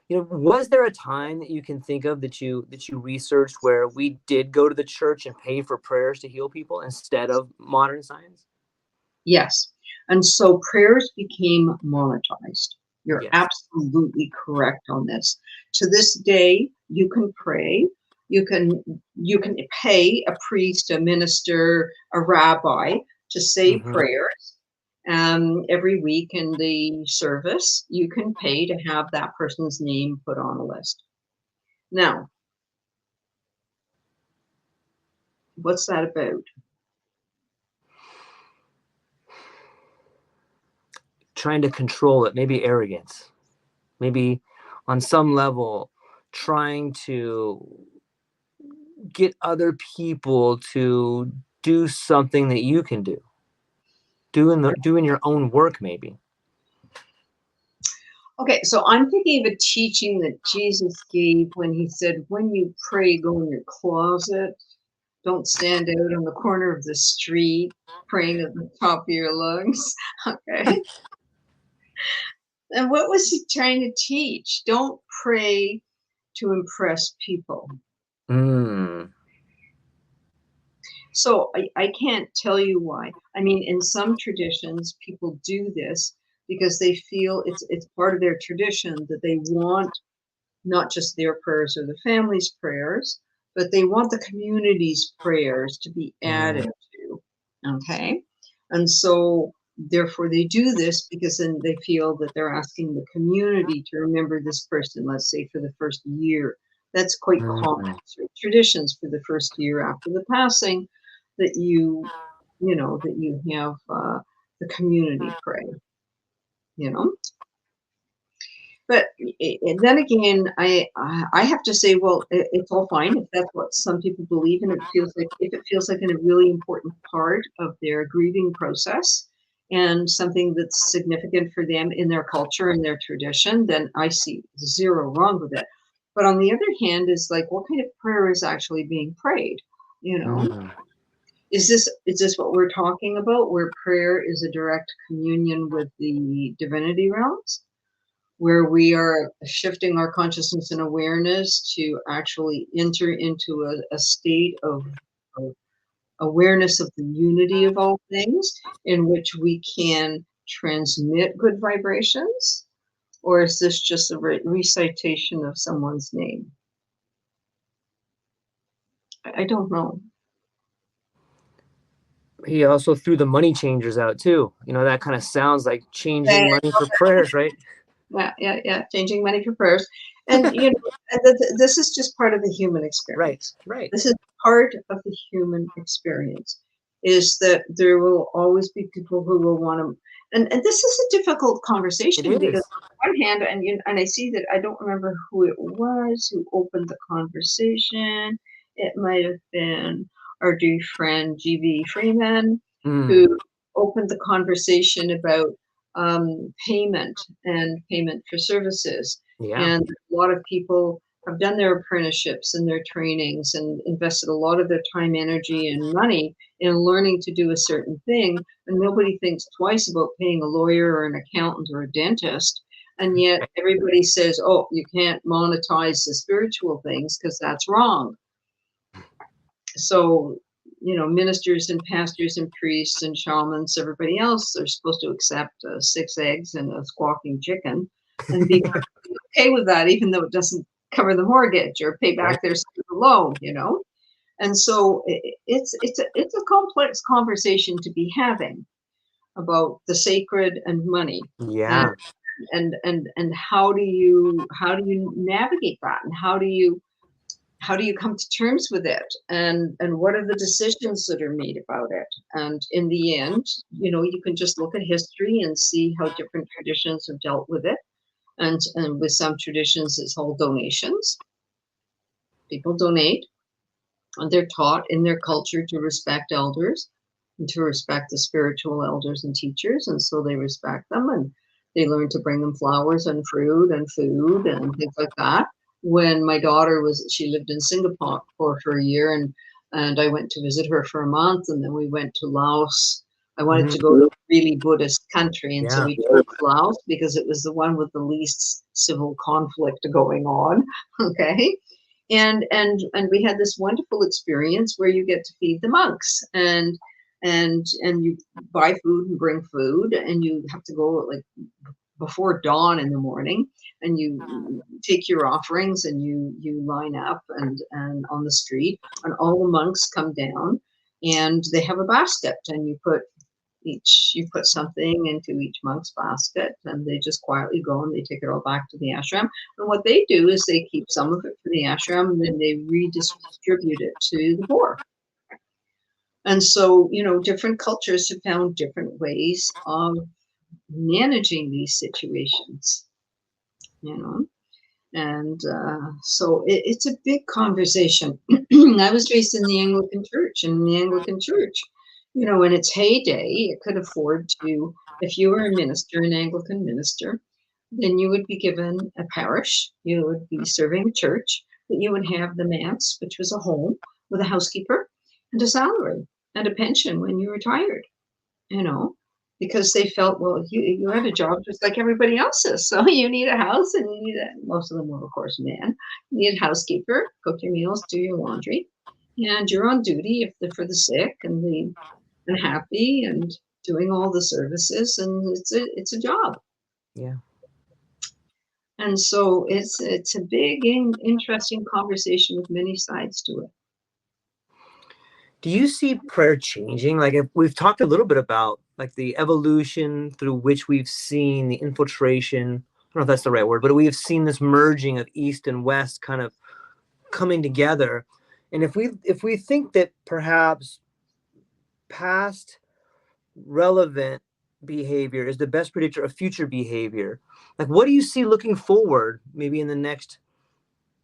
you know, was there a time that you can think of that you researched where we did go to the church and pay for prayers to heal people instead of modern science? Yes. And so prayers became monetized. You're Yes. absolutely correct on this. To this day, you can pray. You can pay a priest, a minister, a rabbi to say prayers every week in the service. You can pay to have that person's name put on a list. Now, what's that about? Trying to control it, maybe arrogance, maybe on some level trying to get other people to do something that you can do, doing your own work, maybe. Okay, so I'm thinking of a teaching that Jesus gave when he said, when you pray, go in your closet. Don't stand out on the corner of the street praying at the top of your lungs. Okay. And what was he trying to teach? Don't pray to impress people. So I can't tell you why. I mean, in some traditions, people do this because they feel it's part of their tradition that they want not just their prayers or the family's prayers, but they want the community's prayers to be added to. Okay. And so therefore they do this because then they feel that they're asking the community to remember this person, let's say for the first year. That's quite common. So traditions for the first year after the passing that you have the community pray, you know. But then again, I have to say, well, it's all fine if that's what some people believe, and if it feels like a really important part of their grieving process and something that's significant for them in their culture and their tradition, then I see zero wrong with it. But on the other hand, is like, what kind of prayer is actually being prayed? You know, is this what we're talking about, where prayer is a direct communion with the divinity realms, where we are shifting our consciousness and awareness to actually enter into a state of awareness of the unity of all things, in which we can transmit good vibrations? Or is this just a recitation of someone's name? I don't know. He also threw the money changers out too. You know, that kind of sounds like changing money for prayers, right? Yeah. Changing money for prayers. And, you know, this is just part of the human experience. Right. This is part of the human experience, is that there will always be people who will want to, and this is a difficult conversation, because on one hand, and I see that I don't remember who it was who opened the conversation. It might have been our dear friend G.V. Freeman, who opened the conversation about payment and payment for services. And a lot of people have done their apprenticeships and their trainings and invested a lot of their time, energy, and money in learning to do a certain thing. And nobody thinks twice about paying a lawyer or an accountant or a dentist. And yet everybody says, oh, you can't monetize the spiritual things because that's wrong. So, you know, ministers and pastors and priests and shamans, everybody else, are supposed to accept 6 eggs and a squawking chicken and be okay with that, even though it doesn't cover the mortgage or pay back their loan, you know. And so it's a complex conversation to be having about the sacred and money. And how do you navigate that, and how do you come to terms with it, and what are the decisions that are made about it? And in the end, you know, you can just look at history and see how different traditions have dealt with it. And with some traditions, it's all donations. People donate, and they're taught in their culture to respect elders and to respect the spiritual elders and teachers. And so they respect them, and they learn to bring them flowers and fruit and food and things like that. When my daughter she lived in Singapore for a year, and I went to visit her for a month, and then we went to Laos. I wanted to go to a really Buddhist country, and so we chose Laos because it was the one with the least civil conflict going on. Okay. And we had this wonderful experience where you get to feed the monks, and you buy food and bring food, and you have to go like before dawn in the morning, and you take your offerings and you line up and on the street, and all the monks come down, and they have a basket, and you put something into each monk's basket, and they just quietly go and they take it all back to the ashram. And what they do is they keep some of it for the ashram, and then they redistribute it to the poor. And so, different cultures have found different ways of managing these situations, and so it's a big conversation. I was raised in the Anglican Church, and in the Anglican Church, in its heyday, it could afford to, if you were a minister, an Anglican minister, then you would be given a parish, you would be serving a church, but you would have the manse, which was a home with a housekeeper and a salary and a pension when you retired, because they felt, well, you had a job just like everybody else's. So you need a house, and you need most of them were, of course, men. You need a housekeeper, cook your meals, do your laundry, and you're on duty if they're for the sick and the unhappy, and doing all the services, and it's a job. Yeah. And so it's a big, interesting conversation with many sides to it. Do you see prayer changing? Like, if we've talked a little bit about like the evolution through which we've seen the infiltration, I don't know if that's the right word, but we have seen this merging of East and West kind of coming together. And if we think that perhaps past relevant behavior is the best predictor of future behavior, like what do you see looking forward, maybe in the next,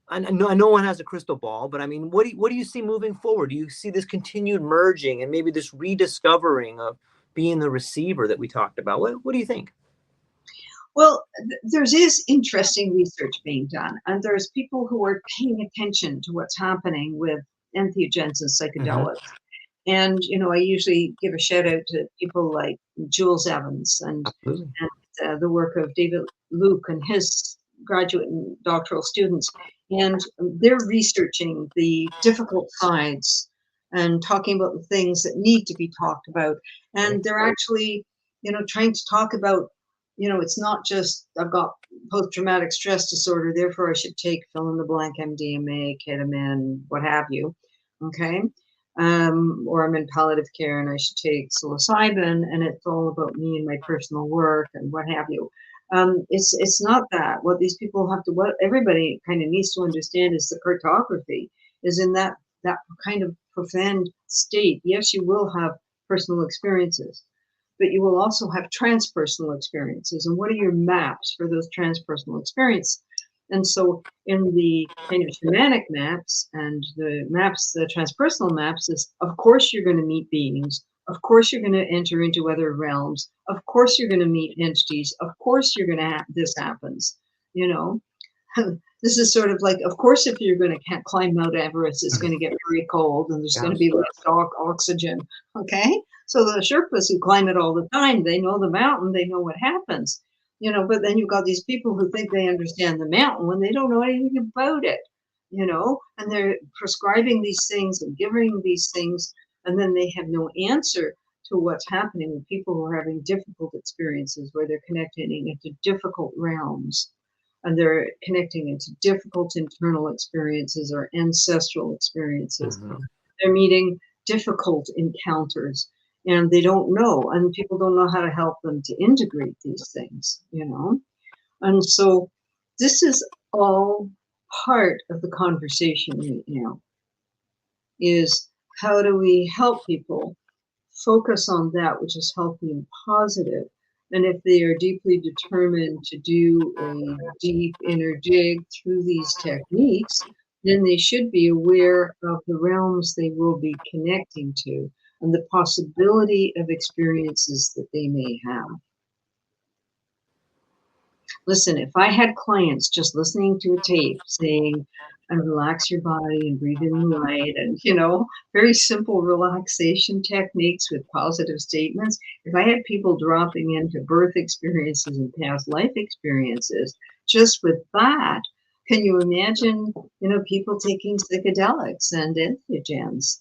I know no one has a crystal ball, but I mean, what do you see moving forward? Do you see this continued merging and maybe this rediscovering of being the receiver that we talked about? What do you think? Well, there is interesting research being done, and there's people who are paying attention to what's happening with entheogens and psychedelics. And, I usually give a shout out to people like Jules Evans and the work of David Luke and his graduate and doctoral students. And they're researching the difficult sides and talking about the things that need to be talked about. And they're actually, trying to talk about, it's not just, I've got post-traumatic stress disorder, therefore I should take fill in the blank MDMA, ketamine, what have you. Okay. Or I'm in palliative care and I should take psilocybin, and it's all about me and my personal work and what have you. It's not that. What these people have to, what everybody kind of needs to understand is the cartography is in that kind of profound state. Yes, you will have personal experiences, but you will also have transpersonal experiences. And what are your maps for those transpersonal experiences? And so in the kind of shamanic maps and the maps, the transpersonal maps is, of course, you're going to meet beings. Of course, you're going to enter into other realms. Of course, you're going to meet entities. Of course, you're going to this happens, This is sort of like, of course, if you're going to climb Mount Everest, it's going to get very cold and there's going to be less oxygen, okay? So the Sherpas who climb it all the time, they know the mountain, they know what happens. But then you've got these people who think they understand the mountain when they don't know anything about it, and they're prescribing these things and giving these things, and then they have no answer to what's happening with people who are having difficult experiences where they're connecting into difficult realms, and they're connecting into difficult internal experiences or ancestral experiences. They're meeting difficult encounters. And they don't know, and people don't know how to help them to integrate these things, And so this is all part of the conversation right now, is how do we help people focus on that which is healthy and positive? And if they are deeply determined to do a deep inner dig through these techniques, then they should be aware of the realms they will be connecting to and the possibility of experiences that they may have. Listen, if I had clients just listening to a tape saying, and relax your body and breathe in the light, and, very simple relaxation techniques with positive statements, if I had people dropping into birth experiences and past life experiences, just with that, can you imagine, people taking psychedelics and entheogens?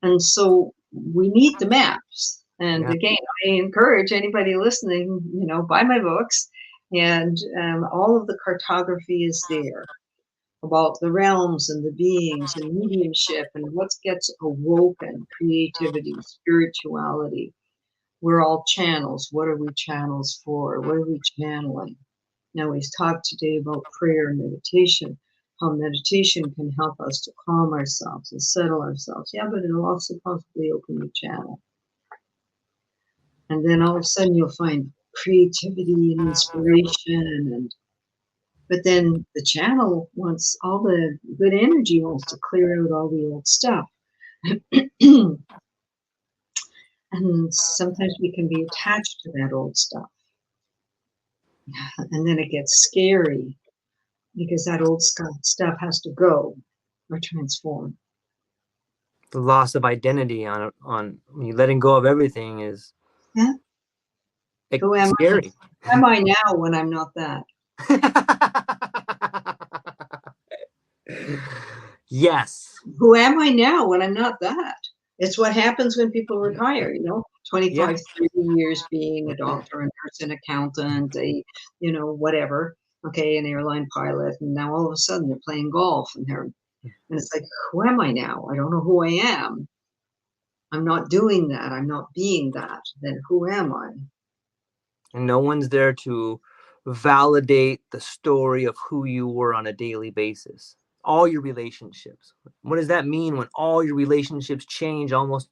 And so we need the maps. And again, I encourage anybody listening, buy my books And all of the cartography is there about the realms and the beings and mediumship and what gets awoken, creativity, spirituality. We're all channels. What are we channels for? What are we channeling? Now, we've talked today about prayer and meditation, how meditation can help us to calm ourselves and settle ourselves. Yeah, but it'll also possibly open the channel. And then all of a sudden you'll find creativity and inspiration. But then the channel wants all the good energy, wants to clear out all the old stuff. And sometimes we can be attached to that old stuff. And then it gets scary because that old stuff has to go or transform. The loss of identity on you letting go of everything is scary. Who am I now when I'm not that? Yes. Who am I now when I'm not that? It's what happens when people retire, 25, 30 years being a doctor, a nurse, an accountant, whatever, an airline pilot, and now all of a sudden they're playing golf and it's like, who am I now? I don't know who I am. I'm not doing that. I'm not being that. Then who am I? And no one's there to validate the story of who you were on a daily basis. All your relationships. What does that mean when all your relationships change almost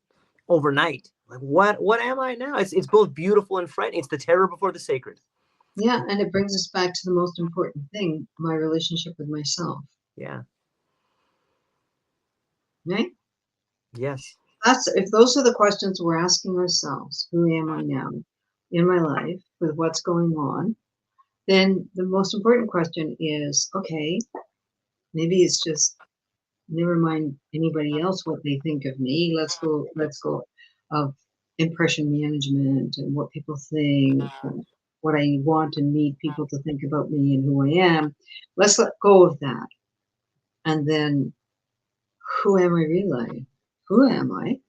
overnight? Like, what am I now? It's both beautiful and frightening. It's the terror before the sacred. Yeah, and it brings us back to the most important thing, my relationship with myself. Yeah. Right? Yes. If those are the questions we're asking ourselves, who am I now in my life with what's going on, then the most important question is, okay, maybe it's just never mind anybody else what they think of me. Let's go of impression management and what people think and what I want and need people to think about me and who I am. Let's let go of that. And then who am I really? Who am I?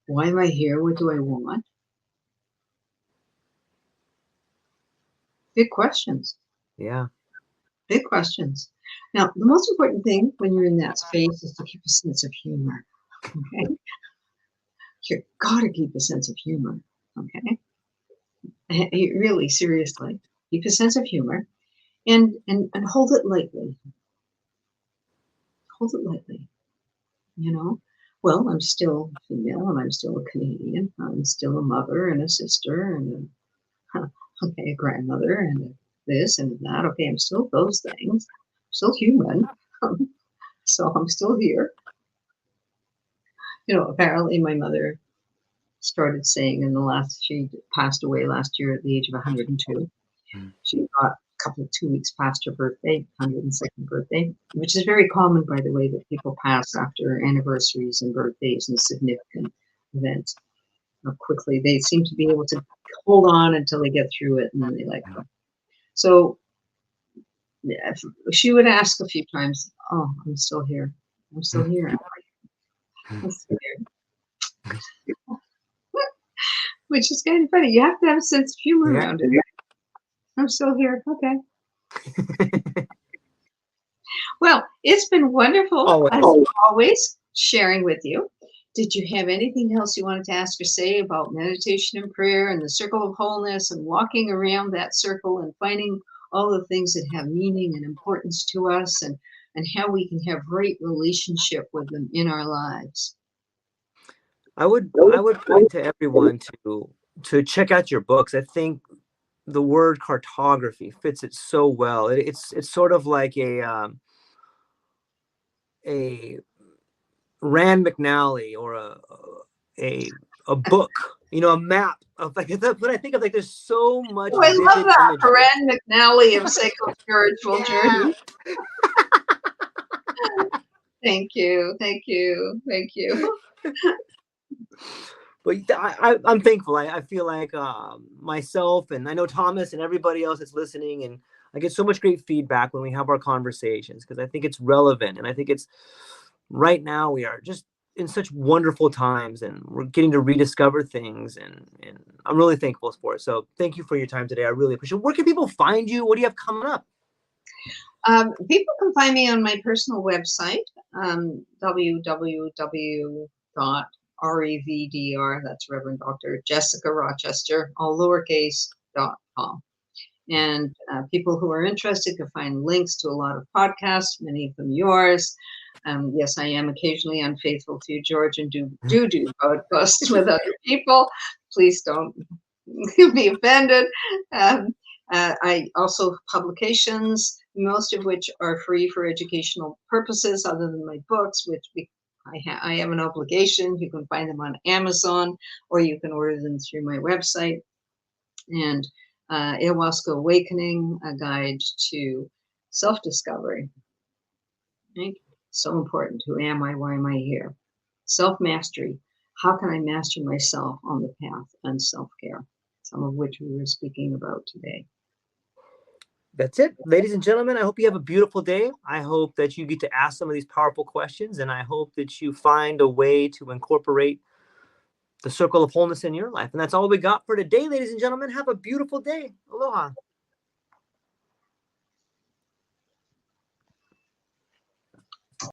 Why am I here? What do I want? Big questions. Yeah. Big questions. Now, the most important thing when you're in that space is to keep a sense of humor. Okay? You've got to keep a sense of humor. Okay? Really, seriously. Keep a sense of humor and hold it lightly. Hold it lightly. Well, I'm still female and I'm still a Canadian. I'm still a mother and a sister and a grandmother and this and that. Okay, I'm still those things. I'm still human. So I'm still here. Apparently my mother started saying she passed away last year at the age of 102. She got a couple of 2 weeks past her birthday, 102nd birthday, which is very common, by the way, that people pass after anniversaries and birthdays and significant events. Quickly, they seem to be able to hold on until they get through it and then they let go. So she would ask a few times, "Oh, I'm still here. I'm still here. I'm still here." Which is kind of funny. You have to have a sense of humor around it. I'm still here. Okay. Well, it's been wonderful, as always, sharing with you. Did you have anything else you wanted to ask or say about meditation and prayer and the circle of wholeness and walking around that circle and finding all the things that have meaning and importance to us and how we can have right relationship with them in our lives? I would point to everyone to check out your books. I think the word cartography fits it so well. It's sort of like a Rand McNally or a book, a map of like. But I think of like there's so much. Oh, I love that for Rand McNally of Psycho-Spiritual Journey. Thank you. But I'm thankful. I feel like myself and I know Thomas and everybody else that's listening, and I get so much great feedback when we have our conversations because I think it's relevant, and I think it's right now we are just in such wonderful times, and we're getting to rediscover things, and I'm really thankful for it. So thank you for your time today. I really appreciate it. Where can people find you? What do you have coming up? People can find me on my personal website, www.revdr, that's Reverend Dr. Jessica Rochester, all lowercase.com. And people who are interested can find links to a lot of podcasts, many of them yours. Yes, I am occasionally unfaithful to you, George, and do podcasts with other people. Please don't be offended. I also have publications, most of which are free for educational purposes, other than my books, which I have an obligation. You can find them on Amazon, or you can order them through my website. And Ayahuasca Awakening, a guide to self-discovery. Right? So important. Who am I? Why am I here? Self-mastery. How can I master myself on the path? And self-care, some of which we were speaking about today. That's it. Ladies and gentlemen, I hope you have a beautiful day. I hope that you get to ask some of these powerful questions, and I hope that you find a way to incorporate the circle of wholeness in your life. And that's all we got for today, ladies and gentlemen. Have a beautiful day. Aloha.